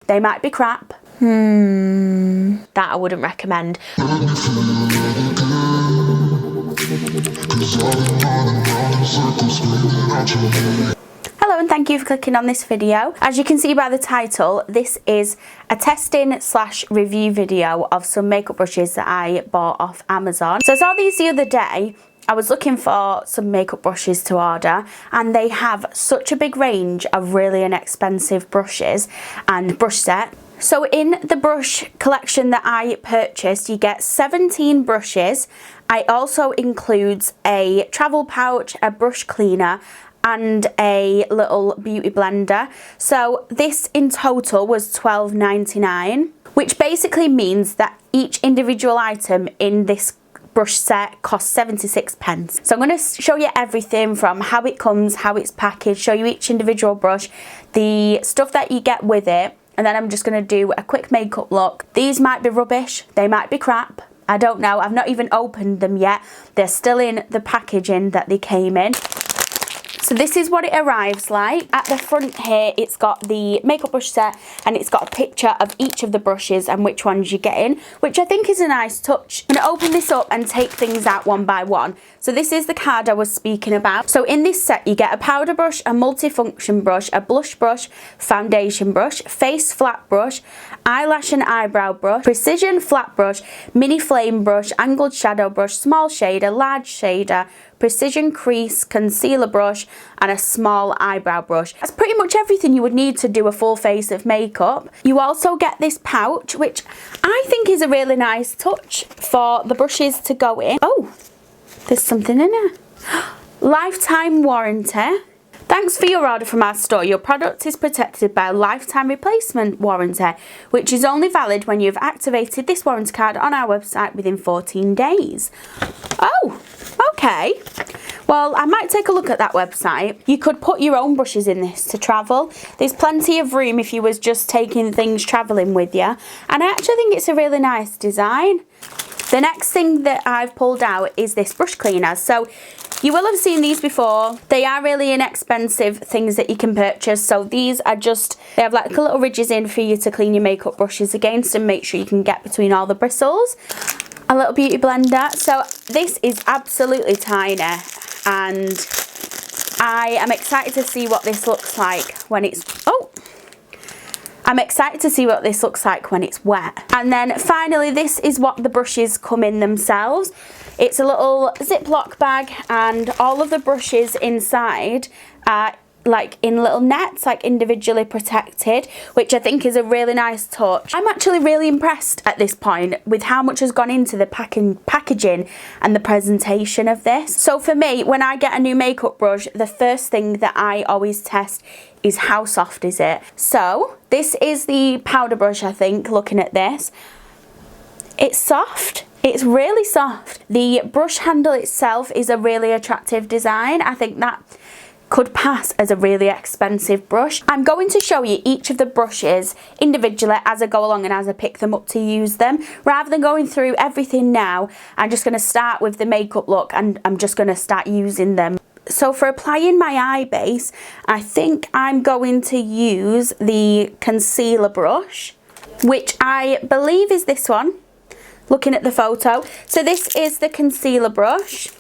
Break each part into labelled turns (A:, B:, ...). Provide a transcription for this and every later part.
A: They might be crap. That I wouldn't recommend. Hello and thank you for clicking on this video. As you can see by the title, this is a testing / review video of some makeup brushes that I bought off Amazon. So I saw these the other day. I was looking for some makeup brushes to order, and they have such a big range of really inexpensive brushes and brush set. So in the brush collection that I purchased, you get 17 brushes. I also includes a travel pouch, a brush cleaner, and a little beauty blender. So this in total was $12.99, which basically means that each individual item in this brush set costs 76p. So I'm going to show you everything from how it comes, how it's packaged, show you each individual brush, the stuff that you get with it, and then I'm just going to do a quick makeup look. These might be rubbish, they might be crap, I don't know. I've not even opened them yet. They're still in the packaging that they came in. So this is what it arrives like. At the front here, it's got the makeup brush set, and it's got a picture of each of the brushes and which ones you get in, which I think is a nice touch. I'm going to open this up and take things out one by one. So this is the card I was speaking about. So in this set, you get a powder brush, a multifunction brush, a blush brush, foundation brush, face flat brush, eyelash and eyebrow brush, precision flat brush, mini flame brush, angled shadow brush, small shader, large shader, precision crease, concealer brush, and a small eyebrow brush. That's pretty much everything you would need to do a full face of makeup. You also get this pouch, which I think is a really nice touch for the brushes to go in. Oh, there's something in it. Lifetime warranty. Thanks for your order from our store. Your product is protected by a lifetime replacement warranty, which is only valid when you've activated this warranty card on our website within 14 days. Oh, okay. Well, I might take a look at that website. You could put your own brushes in this to travel. There's plenty of room if you was just taking things travelling with you. And I actually think it's a really nice design. The next thing that I've pulled out is this brush cleaner. So you will have seen these before. They are really inexpensive things that you can purchase. So these are just, they have like little ridges in for you to clean your makeup brushes against and make sure you can get between all the bristles. A little beauty blender. So this is absolutely tiny, and I am excited to see what this looks like when it's, I'm excited to see what this looks like when it's wet. And then finally, this is what the brushes come in themselves. It's a little Ziploc bag, and all of the brushes inside are like in little nets, like individually protected, which I think is a really nice touch. I'm actually really impressed at this point with how much has gone into the packaging and the presentation of this. So for me, when I get a new makeup brush, the first thing that I always test is how soft is it. So this is the powder brush, I think, looking at this. It's soft. It's really soft. The brush handle itself is a really attractive design. I think that could pass as a really expensive brush. I'm going to show you each of the brushes individually as I go along and as I pick them up to use them. Rather than going through everything now, I'm just going to start with the makeup look, and I'm just going to start using them. So for applying my eye base, I think I'm going to use the concealer brush, which I believe is this one, looking at the photo. So this is the concealer brush.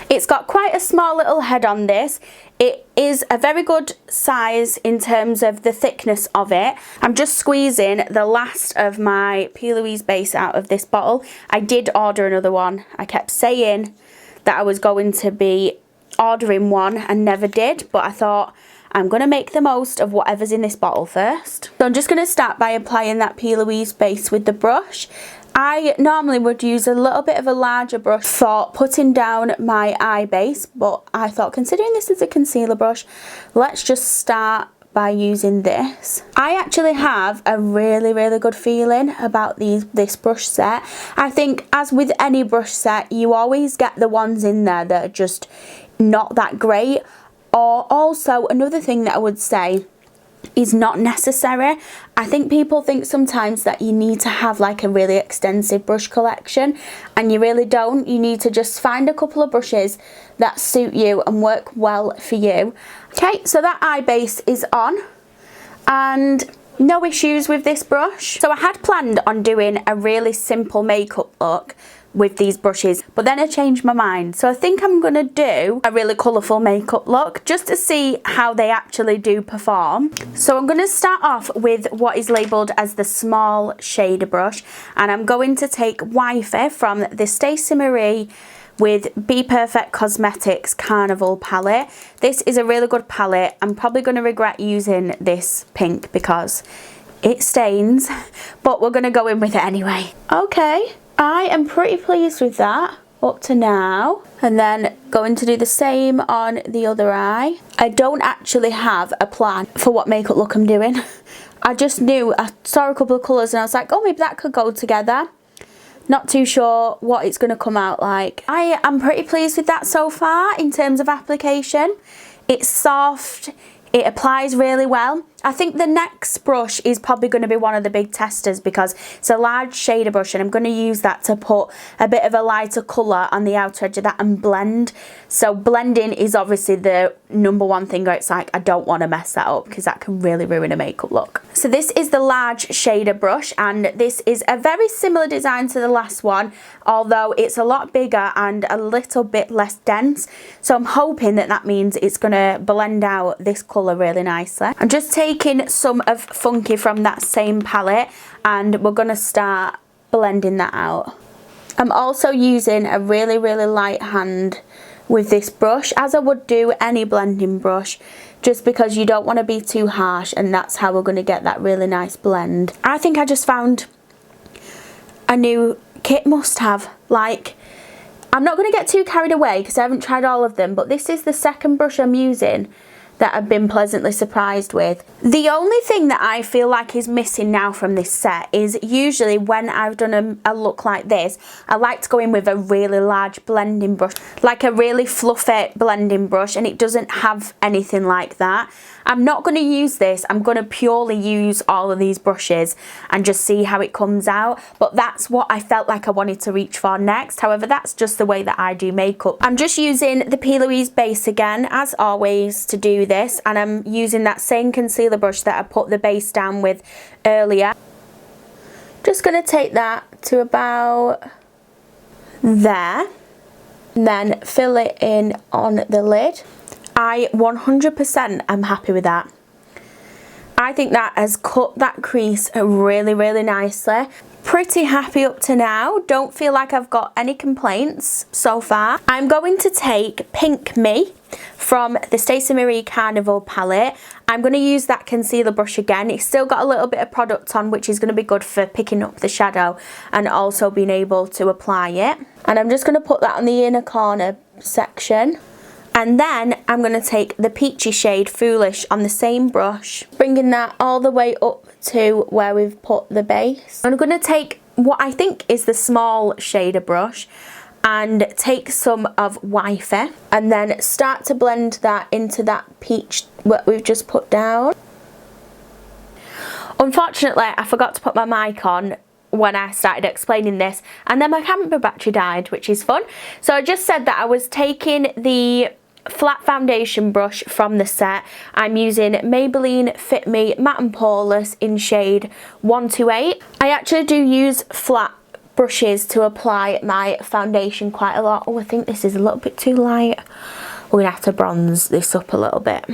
A: It's got quite a small little head on this. It is a very good size in terms of the thickness of it. I'm just squeezing the last of my P. Louise base out of this bottle. I did order another one. I kept saying that I was going to be ordering one and never did, but I thought I'm going to make the most of whatever's in this bottle first. So I'm just going to start by applying that P. Louise base with the brush. I normally would use a little bit of a larger brush for putting down my eye base, but I thought, considering this is a concealer brush, let's just start by using this. I actually have a really good feeling about this brush set. I think, as with any brush set, you always get the ones in there that are just not that great. Or also, another thing that I would say is not necessary. I think people think sometimes that you need to have like a really extensive brush collection, and you really don't. You need to just find a couple of brushes that suit you and work well for you. Okay, so that eye base is on, and no issues with this brush. So I had planned on doing a really simple makeup look with these brushes, but then I changed my mind. So I think I'm gonna do a really colourful makeup look just to see how they actually do perform. So I'm gonna start off with what is labelled as the small shader brush, and I'm going to take Wifey from the Stacey Marie with Be Perfect Cosmetics Carnival palette. This is a really good palette. I'm probably going to regret using this pink because it stains, but we're going to go in with it anyway. Okay, I am pretty pleased with that up to now, and then going to do the same on the other eye. I don't actually have a plan for what makeup look I'm doing. I just knew, I saw a couple of colours and I was like, oh, maybe that could go together. Not too sure what it's going to come out like. I am pretty pleased with that so far in terms of application. It's soft, it applies really well. I think the next brush is probably going to be one of the big testers because it's a large shader brush, and I'm going to use that to put a bit of a lighter colour on the outer edge of that and blend. So blending is obviously the number one thing where it's like I don't want to mess that up because that can really ruin a makeup look. So this is the large shader brush, and this is a very similar design to the last one, although it's a lot bigger and a little bit less dense. So I'm hoping that that means it's going to blend out this colour really nicely. I'm just taking some of Funky from that same palette, and we're going to start blending that out. I'm also using a really light hand with this brush, as I would do any blending brush, just because you don't want to be too harsh, and that's how we're going to get that really nice blend. I think I just found a new kit must-have. Like, I'm not going to get too carried away because I haven't tried all of them, but this is the second brush I'm using that I've been pleasantly surprised with. The only thing that I feel like is missing now from this set is usually when I've done a look like this, I like to go in with a really large blending brush, like a really fluffy blending brush, and it doesn't have anything like that. I'm not going to use this. I'm going to purely use all of these brushes and just see how it comes out. But that's what I felt like I wanted to reach for next. However, that's just the way that I do makeup. I'm just using the P. Louise base again, as always, to do this. And I'm using that same concealer brush that I put the base down with earlier. Just going to take that to about there. And then fill it in on the lid. I 100% am happy with that. I think that has cut that crease really nicely. Pretty happy up to now. Don't feel like I've got any complaints so far. I'm going to take Pink Me from the Stacey Marie Carnival palette. I'm going to use that concealer brush again. It's still got a little bit of product on, which is going to be good for picking up the shadow and also being able to apply it. And I'm just going to put that on the inner corner section. And then I'm going to take the peachy shade Foolish on the same brush, bringing that all the way up to where we've put the base. I'm going to take what I think is the small shader brush and take some of Wifey and then start to blend that into that peach what we've just put down. Unfortunately, I forgot to put my mic on when I started explaining this, and then my camera battery died, which is fun. So I just said that I was taking the flat foundation brush from the set. I'm using Maybelline Fit Me Matte and Poreless in shade 128. I actually do use flat brushes to apply my foundation quite a lot. Oh, I think this is a little bit too light. We're gonna have to bronze this up a little bit.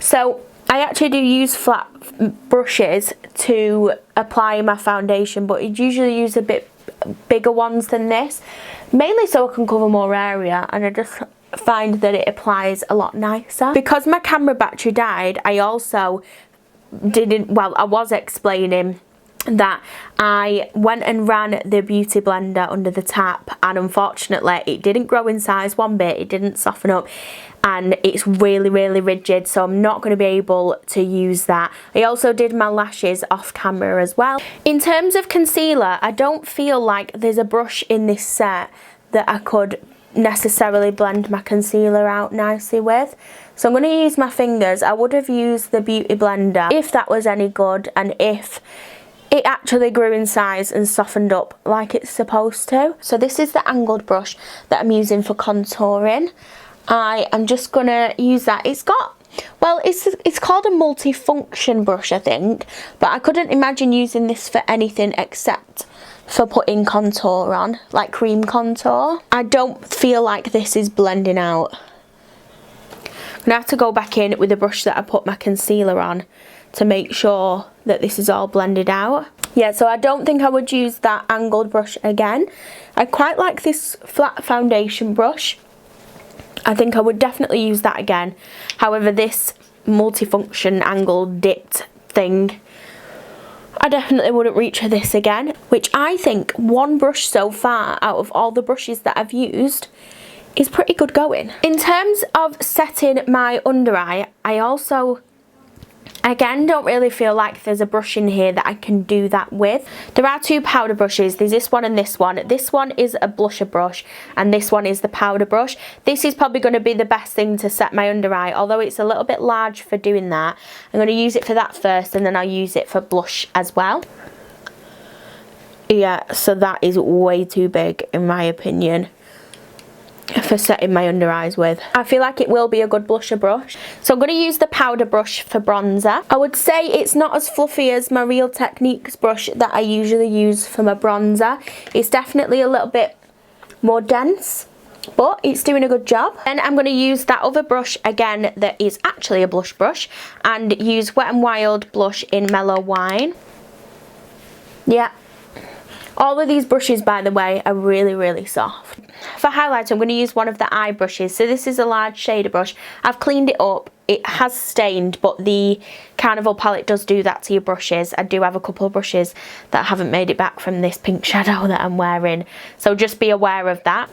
A: So I actually do use flat brushes to apply my foundation, but I usually use a bit bigger ones than this, mainly so I can cover more area, and I just find that it applies a lot nicer. Because my camera battery died, I also I was explaining that I went and ran the beauty blender under the tap, and unfortunately it didn't grow in size one bit, it didn't soften up, and it's really rigid, so I'm not going to be able to use that. I also did my lashes off camera as well. In terms of concealer, I don't feel like there's a brush in this set that I could necessarily blend my concealer out nicely with, so I'm going to use my fingers. I would have used the beauty blender if that was any good, and if it actually grew in size and softened up like it's supposed to. So this is the angled brush that I'm using for contouring. I am just going to use that. It's got well, it's called a multifunction brush, I think, but I couldn't imagine using this for anything except for putting contour on, like cream contour. I don't feel like this is blending out. I'm gonna have to go back in with the brush that I put my concealer on to make sure that this is all blended out. Yeah, so I don't think I would use that angled brush again. I quite like this flat foundation brush. I think I would definitely use that again. However, this multifunction angled dipped thing, I definitely wouldn't reach for this again. Which I think one brush so far out of all the brushes that I've used is pretty good going. In terms of setting my under eye, I also, again, don't really feel like there's a brush in here that I can do that with. There are two powder brushes. There's this one and this one. This one is a blusher brush and this one is the powder brush. This is probably going to be the best thing to set my under eye, although it's a little bit large for doing that. I'm going to use it for that first and then I'll use it for blush as well. Yeah, so that is way too big in my opinion for setting my under eyes with. I feel like it will be a good blusher brush. So I'm going to use the powder brush for bronzer. I would say it's not as fluffy as my Real Techniques brush that I usually use for my bronzer. It's definitely a little bit more dense, but it's doing a good job. Then I'm going to use that other brush again that is actually a blush brush and use Wet n Wild blush in Mellow Wine. Yeah. All of these brushes, by the way, are really, really soft. For highlighter, I'm going to use one of the eye brushes. So this is a large shader brush. I've cleaned it up. It has stained, but the Carnival palette does do that to your brushes. I do have a couple of brushes that haven't made it back from this pink shadow that I'm wearing. So just be aware of that.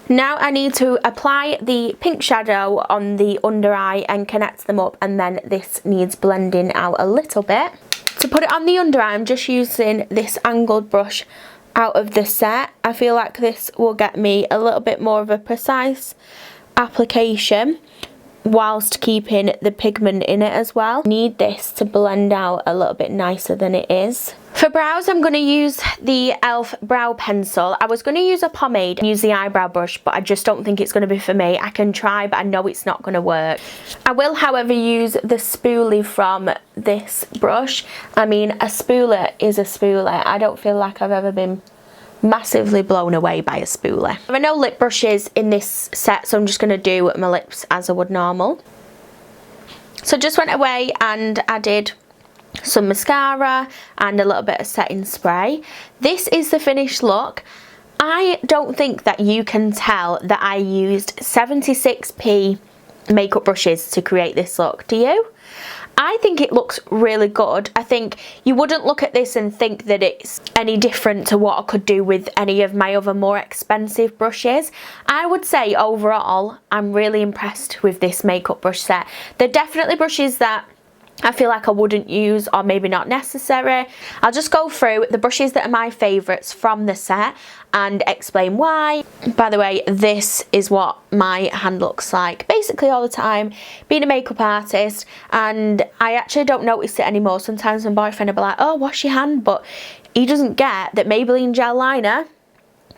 A: Now I need to apply the pink shadow on the under eye and connect them up, and then this needs blending out a little bit. To put it on the under eye, I'm just using this angled brush out of the set. I feel like this will get me a little bit more of a precise application whilst keeping the pigment in it as well. I need this to blend out a little bit nicer than it is. For brows, I'm going to use the e.l.f. brow pencil. I was going to use a pomade and use the eyebrow brush, but I just don't think it's going to be for me. I can try, but I know it's not going to work. I will, however, use the spoolie from this brush. I mean, a spoolie is a spoolie. I don't feel like I've ever been massively blown away by a spoolie. There are no lip brushes in this set, so I'm just going to do my lips as I would normal. So just went away and added some mascara and a little bit of setting spray. This is the finished look. I don't think that you can tell that I used 76p makeup brushes to create this look, do you? I think it looks really good. I think you wouldn't look at this and think that it's any different to what I could do with any of my other more expensive brushes. I would say overall, I'm really impressed with this makeup brush set. They're definitely brushes that I feel like I wouldn't use, or maybe not necessary. I'll just go through the brushes that are my favourites from the set and explain why. By the way, this is what my hand looks like basically all the time, being a makeup artist, and I actually don't notice it anymore. Sometimes my boyfriend will be like, oh, wash your hand, but he doesn't get that Maybelline gel liner,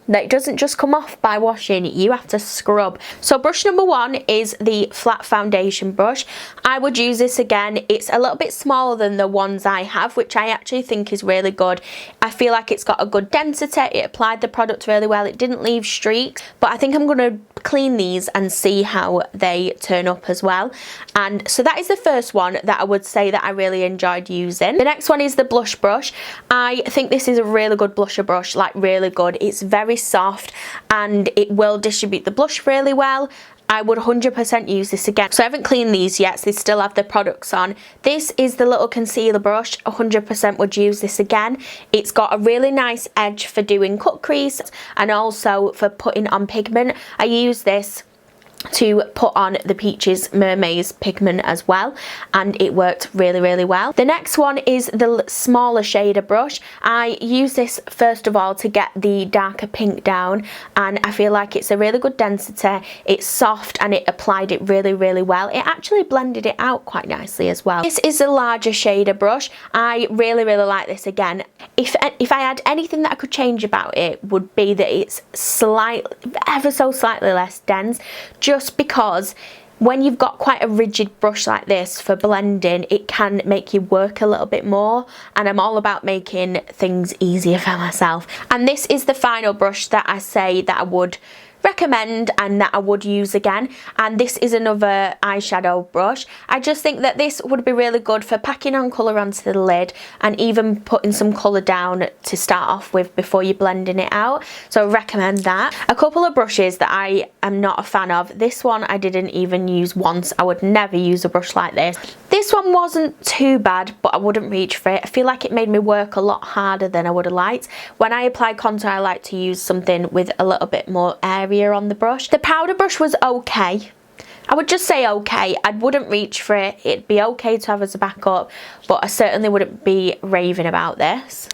A: that it doesn't just come off by washing, you have to scrub. So brush number one is the flat foundation brush. I would use this again. It's a little bit smaller than the ones I have, which I actually think is really good. I feel like it's got a good density. It applied the product really well. It didn't leave streaks, but I think I'm going to clean these and see how they turn up as well. And so that is the first one that I would say that I really enjoyed using. The next one is the blush brush. I think this is a really good blusher brush, like really good. It's very soft and it will distribute the blush really well. I would 100% use this again. So I haven't cleaned these yet, so they still have the products on. This is the little concealer brush. 100% would use this again. It's got a really nice edge for doing cut crease and also for putting on pigment. I use this to put on the Peaches Mermaids pigment as well, and it worked really, really well. The next one is the smaller shader brush. I use this first of all to get the darker pink down, and I feel like it's a really good density. It's soft and it applied it really, really well. It actually blended it out quite nicely as well. This is a larger shader brush. I really, really like this again. If I had anything that I could change about it, would be that it's slightly, ever so slightly less dense, just because when you've got quite a rigid brush like this for blending, it can make you work a little bit more, and I'm all about making things easier for myself. And this is the final brush that I say that I would recommend and that I would use again, and this is another eyeshadow brush. I just think that this would be really good for packing on colour onto the lid and even putting some colour down to start off with before you're blending it out, so I recommend that. A couple of brushes that I am not a fan of. This one I didn't even use once. I would never use a brush like this. This one wasn't too bad, but I wouldn't reach for it. I feel like it made me work a lot harder than I would have liked. When I apply contour, I like to use something with a little bit more area on the brush. The powder brush was okay. I would just say okay. I wouldn't reach for it. It'd be okay to have as a backup, but I certainly wouldn't be raving about this.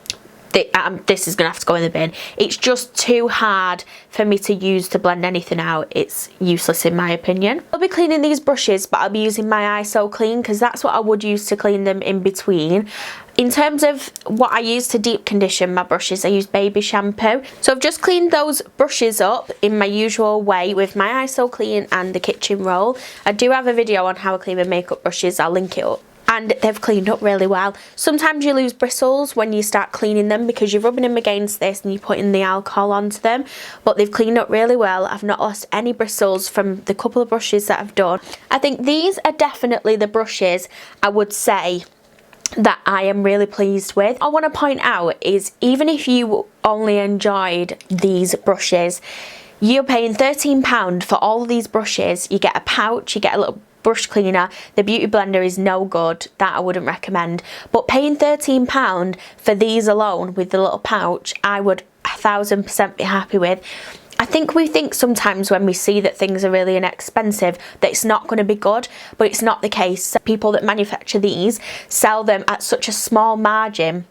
A: This is gonna have to go in the bin. It's just too hard for me to use to blend anything out. It's useless in my opinion. I'll be cleaning these brushes, but I'll be using my ISO clean because that's what I would use to clean them in between. In terms of what I use to deep condition my brushes, I use baby shampoo. So I've just cleaned those brushes up in my usual way with my ISO clean and the kitchen roll. I do have a video on how I clean my makeup brushes. I'll link it up. And they've cleaned up really well. Sometimes you lose bristles when you start cleaning them because you're rubbing them against this and you're putting the alcohol onto them, but they've cleaned up really well. I've not lost any bristles from the couple of brushes that I've done. I think these are definitely the brushes I would say that I am really pleased with. I want to point out is even if you only enjoyed these brushes, you're paying £13 for all of these brushes. You get a pouch, you get a little brush cleaner. The beauty blender is no good, that I wouldn't recommend, but paying £13 for these alone with the little pouch, I would 1000% be happy with. I think we think sometimes when we see that things are really inexpensive that it's not going to be good, but it's not the case. People that manufacture these sell them at such a small margin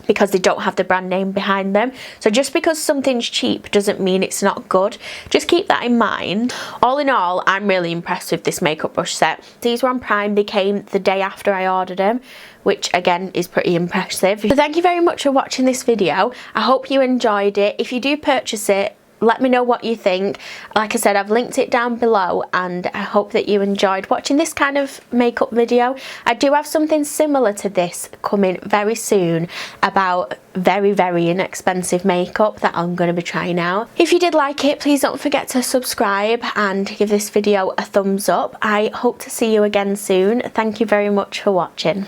A: because they don't have the brand name behind them. So just because something's cheap doesn't mean it's not good. Just keep that in mind. All in all, I'm really impressed with this makeup brush set. These were on Prime. They came the day after I ordered them, which again is pretty impressive. So thank you very much for watching this video. I hope you enjoyed it. If you do purchase it, let me know what you think. Like I said, I've linked it down below, and I hope that you enjoyed watching this kind of makeup video. I do have something similar to this coming very soon about very inexpensive makeup that I'm going to be trying out. If you did like it, please don't forget to subscribe and give this video a thumbs up. I hope to see you again soon. Thank you very much for watching.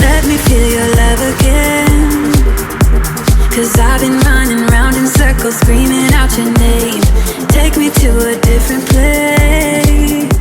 B: Let me feel your love again, 'cause I've been running round in circles screaming out your name. Take me to a different place.